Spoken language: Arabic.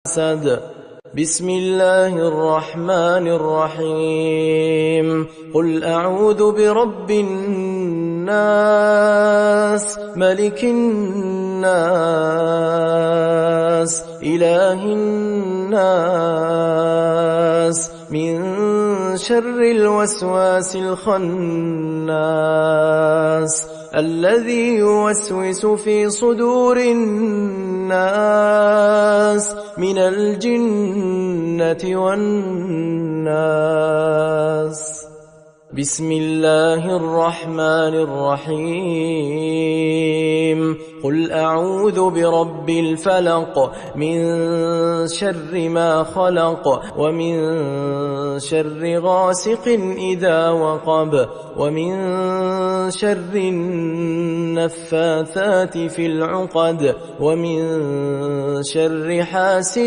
حسد. بسم الله الرحمن الرحيم. قل أعوذ برب الناس ملك الناس إله الناس من شر الوسواس الخناس الذي يوسوس في صدور الناس من الجنة والناس. بسم الله الرحمن الرحيم. قل أعوذ برب الفلق من شر ما خلق ومن شر غاسق إذا وقب ومن شر النفاثات في العقد ومن شر حاسد